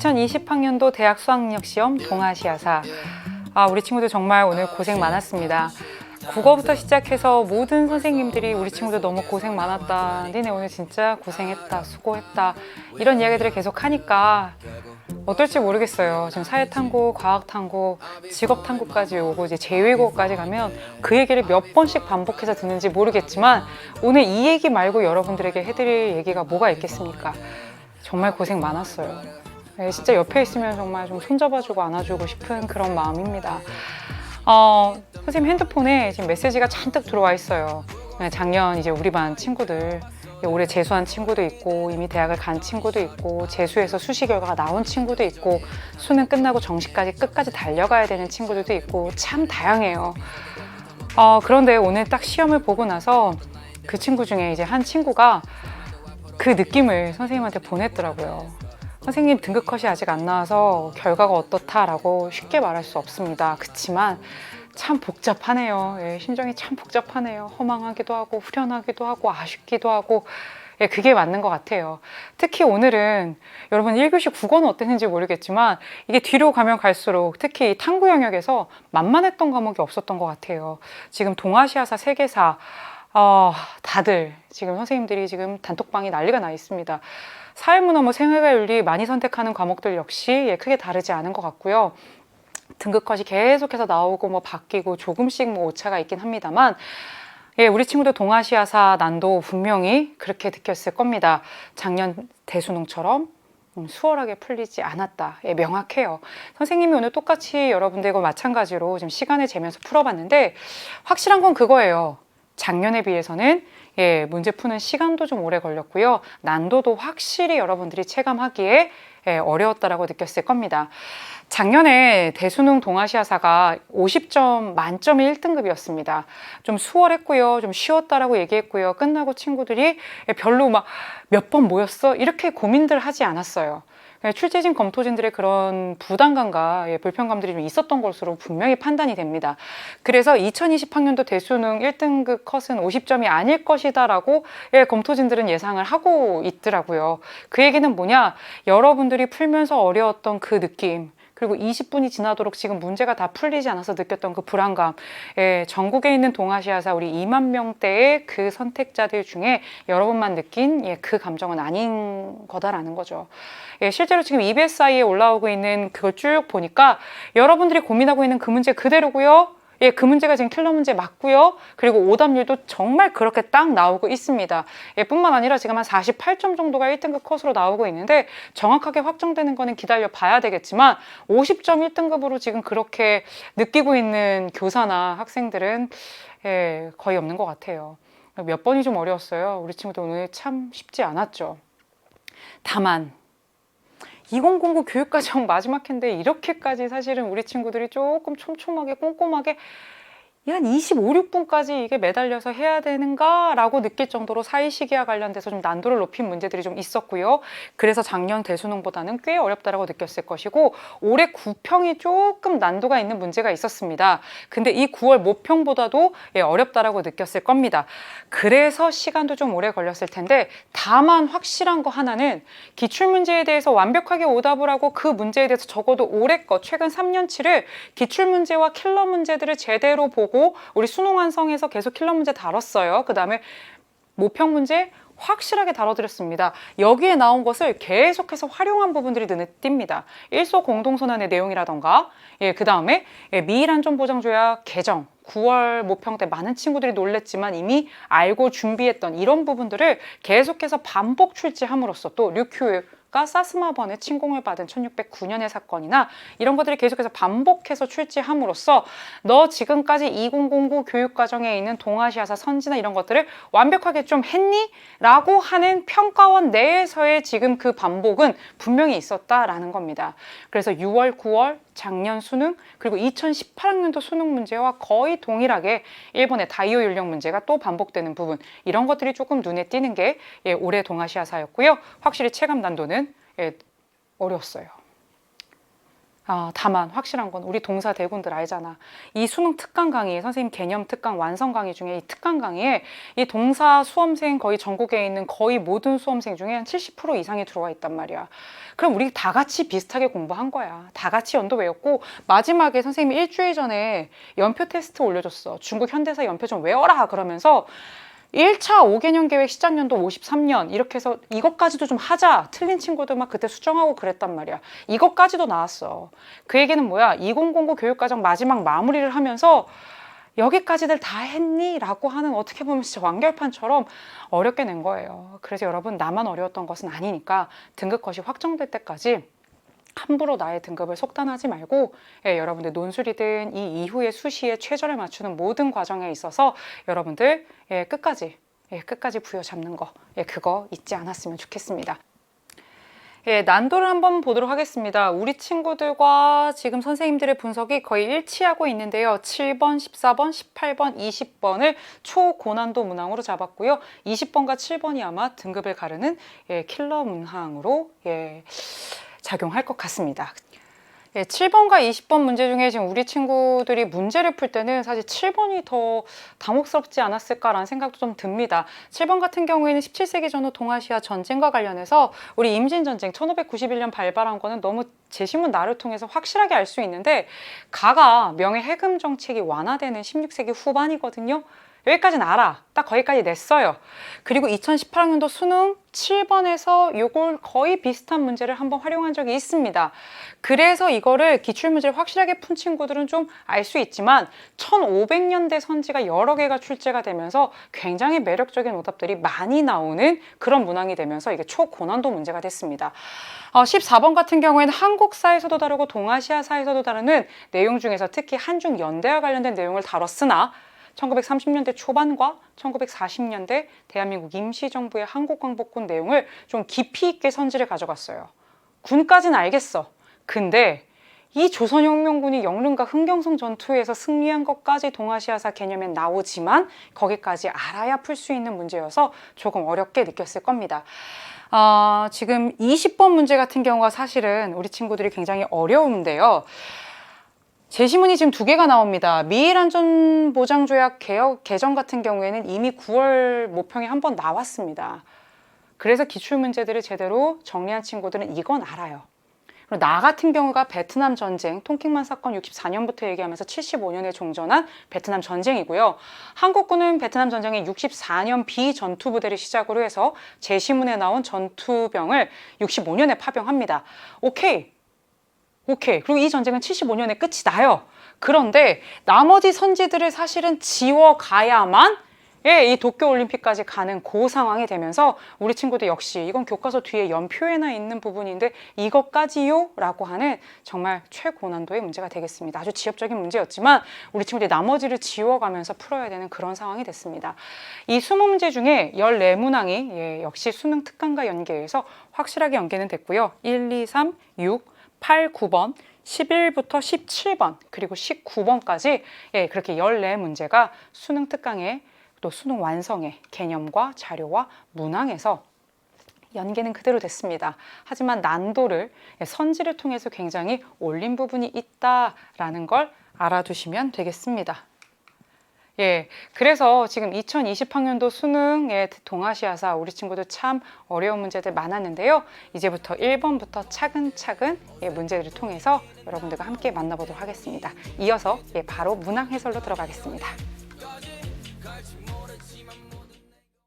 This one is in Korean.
2020학년도 대학 수학능력시험 동아시아사. 우리 친구들 정말 오늘 고생 많았습니다. 국어부터 시작해서 모든 선생님들이 우리 친구들 너무 고생 많았다, 니네 오늘 진짜 고생했다, 수고했다, 이런 이야기들을 계속 하니까 어떨지 모르겠어요. 지금 사회탐구, 과학탐구, 직업탐구까지 오고 이제 재외국어까지 가면 그 얘기를 몇 번씩 반복해서 듣는지 모르겠지만 오늘 이 얘기 말고 여러분들에게 해드릴 얘기가 뭐가 있겠습니까? 정말 고생 많았어요. 진짜 옆에 있으면 정말 좀 손잡아주고 안아주고 싶은 그런 마음입니다. 선생님 핸드폰에 지금 메시지가 잔뜩 들어와 있어요. 작년 이제 우리 반 친구들, 올해 재수한 친구도 있고 이미 대학을 간 친구도 있고 재수해서 수시 결과가 나온 친구도 있고 수능 끝나고 정시까지 끝까지 달려가야 되는 친구들도 있고 참 다양해요. 그런데 오늘 딱 시험을 보고 나서 그 친구 중에 이제 한 친구가 그 느낌을 선생님한테 보냈더라고요. 선생님 등급 컷이 아직 안 나와서 결과가 어떻다라고 쉽게 말할 수 없습니다. 그치만 참 복잡하네요. 심정이 참 복잡하네요. 허망하기도 하고 후련하기도 하고 아쉽기도 하고, 그게 맞는 것 같아요. 특히 오늘은 여러분 1교시 국어는 어땠는지 모르겠지만 이게 뒤로 가면 갈수록 특히 탐구 영역에서 만만했던 과목이 없었던 것 같아요. 지금 동아시아사, 세계사 다들 지금 선생님들이 지금 단톡방이 난리가 나 있습니다. 사회문화, 생활과 윤리 많이 선택하는 과목들 역시 크게 다르지 않은 것 같고요. 등급 컷이 계속해서 나오고 바뀌고 조금씩 오차가 있긴 합니다만, 우리 친구들 동아시아사 난도 분명히 그렇게 느꼈을 겁니다. 작년 대수능처럼 수월하게 풀리지 않았다. 명확해요. 선생님이 오늘 똑같이 여러분들과 마찬가지로 지금 시간을 재면서 풀어봤는데 확실한 건 그거예요. 작년에 비해서는 문제 푸는 시간도 좀 오래 걸렸고요. 난도도 확실히 여러분들이 체감하기에 어려웠다라고 느꼈을 겁니다. 작년에 대수능 동아시아사가 50점 만점에 1등급이었습니다. 좀 수월했고요. 좀 쉬웠다라고 얘기했고요. 끝나고 친구들이 별로 몇 번 모였어? 이렇게 고민들 하지 않았어요. 출제진, 검토진들의 그런 부담감과 불편감들이 좀 있었던 것으로 분명히 판단이 됩니다. 그래서 2020학년도 대수능 1등급 컷은 50점이 아닐 것이다 라고 검토진들은 예상을 하고 있더라고요. 그 얘기는 뭐냐? 여러분들이 풀면서 어려웠던 그 느낌, 그리고 20분이 지나도록 지금 문제가 다 풀리지 않아서 느꼈던 그 불안감, 전국에 있는 동아시아사 우리 2만 명대의 그 선택자들 중에 여러분만 느낀 그 감정은 아닌 거다라는 거죠. 실제로 지금 EBSI에 올라오고 있는 그걸 쭉 보니까 여러분들이 고민하고 있는 그 문제 그대로고요. 그 문제가 지금 킬러 문제 맞고요. 그리고 오답률도 정말 그렇게 딱 나오고 있습니다. 뿐만 아니라 지금 한 48점 정도가 1등급 컷으로 나오고 있는데 정확하게 확정되는 거는 기다려 봐야 되겠지만 50점 1등급으로 지금 그렇게 느끼고 있는 교사나 학생들은 거의 없는 것 같아요. 몇 번이 좀 어려웠어요. 우리 친구들 오늘 참 쉽지 않았죠. 다만 2009 교육과정 마지막 해인데 이렇게까지 사실은 우리 친구들이 조금 촘촘하게 꼼꼼하게 한 25, 6분까지 이게 매달려서 해야 되는가 라고 느낄 정도로 사이시기와 관련돼서 좀 난도를 높인 문제들이 좀 있었고요. 그래서 작년 대수능보다는 꽤 어렵다라고 느꼈을 것이고 올해 구평이 조금 난도가 있는 문제가 있었습니다. 근데 이 9월 모평보다도 어렵다라고 느꼈을 겁니다. 그래서 시간도 좀 오래 걸렸을 텐데 다만 확실한 거 하나는 기출문제에 대해서 완벽하게 오답을 하고 그 문제에 대해서 적어도 올해 거 최근 3년치를 기출문제와 킬러 문제들을 제대로 보고 우리 수능 완성에서 계속 킬러 문제 다뤘어요. 그 다음에 모평 문제 확실하게 다뤄드렸습니다. 여기에 나온 것을 계속해서 활용한 부분들이 눈에 띕니다. 일소 공동선언의 내용이라던가 그 다음에 미일안전보장조약 개정 9월 모평 때 많은 친구들이 놀랬지만 이미 알고 준비했던 이런 부분들을 계속해서 반복 출제함으로써 또 류큐가 사스마번에 침공을 받은 1609년의 사건이나 이런 것들이 계속해서 반복해서 출제함으로써 너 지금까지 2009 교육과정에 있는 동아시아사 선지나 이런 것들을 완벽하게 좀 했니? 라고 하는 평가원 내에서의 지금 그 반복은 분명히 있었다라는 겁니다. 그래서 6월, 9월 작년 수능 그리고 2018학년도 수능 문제와 거의 동일하게 일본의 다이오 윤령 문제가 또 반복되는 부분, 이런 것들이 조금 눈에 띄는 게 올해 동아시아사였고요. 확실히 체감 난도는 어려웠어요. 다만 확실한 건 우리 동사 대군들 알잖아. 이 수능 특강 강의, 선생님 개념 특강 완성 강의 중에 이 특강 강의에 이 동사 수험생 거의 전국에 있는 거의 모든 수험생 중에 한 70% 이상이 들어와 있단 말이야. 그럼 우리 다 같이 비슷하게 공부한 거야. 다 같이 연도 외웠고 마지막에 선생님이 일주일 전에 연표 테스트 올려줬어. 중국 현대사 연표 좀 외워라 그러면서 1차 5개년 계획 시작연도 53년 이렇게 해서 이것까지도 좀 하자. 틀린 친구들 막 그때 수정하고 그랬단 말이야. 이것까지도 나왔어. 그 얘기는 뭐야? 2009 교육과정 마지막 마무리를 하면서 여기까지들 다 했니? 라고 하는 어떻게 보면 진짜 완결판처럼 어렵게 낸 거예요. 그래서 여러분 나만 어려웠던 것은 아니니까 등급 컷이 확정될 때까지 함부로 나의 등급을 속단하지 말고 여러분들 논술이든 이 이후의 수시에 최저를 맞추는 모든 과정에 있어서 여러분들 끝까지 부여잡는 거 그거 잊지 않았으면 좋겠습니다. 난도를 한번 보도록 하겠습니다. 우리 친구들과 지금 선생님들의 분석이 거의 일치하고 있는데요. 7번, 14번, 18번, 20번을 초고난도 문항으로 잡았고요. 20번과 7번이 아마 등급을 가르는 킬러 문항으로 작용할 것 같습니다. 7번과 20번 문제 중에 지금 우리 친구들이 문제를 풀 때는 사실 7번이 더 당혹스럽지 않았을까라는 생각도 좀 듭니다. 7번 같은 경우에는 17세기 전후 동아시아 전쟁과 관련해서 우리 임진전쟁 1591년 발발한 거는 너무 제시문 나를 통해서 확실하게 알 수 있는데 가가 명예 해금 정책이 완화되는 16세기 후반이거든요. 여기까지는 알아. 딱 거기까지 냈어요. 그리고 2018학년도 수능 7번에서 요걸 거의 비슷한 문제를 한번 활용한 적이 있습니다. 그래서 이거를 기출문제를 확실하게 푼 친구들은 좀 알 수 있지만 1500년대 선지가 여러 개가 출제가 되면서 굉장히 매력적인 오답들이 많이 나오는 그런 문항이 되면서 이게 초고난도 문제가 됐습니다. 14번 같은 경우에는 한국사에서도 다루고 동아시아사에서도 다루는 내용 중에서 특히 한중 연대와 관련된 내용을 다뤘으나 1930년대 초반과 1940년대 대한민국 임시정부의 한국광복군 내용을 좀 깊이 있게 선지를 가져갔어요. 군까지는 알겠어. 근데 이 조선혁명군이 영릉과 흥경성 전투에서 승리한 것까지 동아시아사 개념에 나오지만 거기까지 알아야 풀 수 있는 문제여서 조금 어렵게 느꼈을 겁니다. 지금 20번 문제 같은 경우가 사실은 우리 친구들이 굉장히 어려운데요. 제시문이 지금 2개가 나옵니다. 미일안전보장조약 개정 같은 경우에는 이미 9월 모평에 한번 나왔습니다. 그래서 기출문제들을 제대로 정리한 친구들은 이건 알아요. 그리고 나 같은 경우가 베트남 전쟁, 통킹만 사건 64년부터 얘기하면서 75년에 종전한 베트남 전쟁이고요. 한국군은 베트남 전쟁의 64년 비전투부대를 시작으로 해서 제시문에 나온 전투병을 65년에 파병합니다. 오케이. 그리고 이 전쟁은 75년에 끝이 나요. 그런데 나머지 선지들을 사실은 지워가야만 이 도쿄올림픽까지 가는 그 상황이 되면서 우리 친구들 역시 이건 교과서 뒤에 연표에나 있는 부분인데 이것까지요? 라고 하는 정말 최고난도의 문제가 되겠습니다. 아주 지엽적인 문제였지만 우리 친구들이 나머지를 지워가면서 풀어야 되는 그런 상황이 됐습니다. 이 20문제 중에 14문항이 역시 수능 특강과 연계해서 확실하게 연계는 됐고요. 1, 2, 3, 6, 8, 9번, 11부터 17번, 그리고 19번까지 그렇게 14문제가 수능 특강에 또 수능 완성의 개념과 자료와 문항에서 연계는 그대로 됐습니다. 하지만 난도를 선지를 통해서 굉장히 올린 부분이 있다라는 걸 알아두시면 되겠습니다. 그래서 지금 2020학년도 수능의 동아시아사 우리 친구들 참 어려운 문제들 많았는데요. 이제부터 1번부터 차근차근 문제들을 통해서 여러분들과 함께 만나보도록 하겠습니다. 이어서 바로 문항 해설로 들어가겠습니다.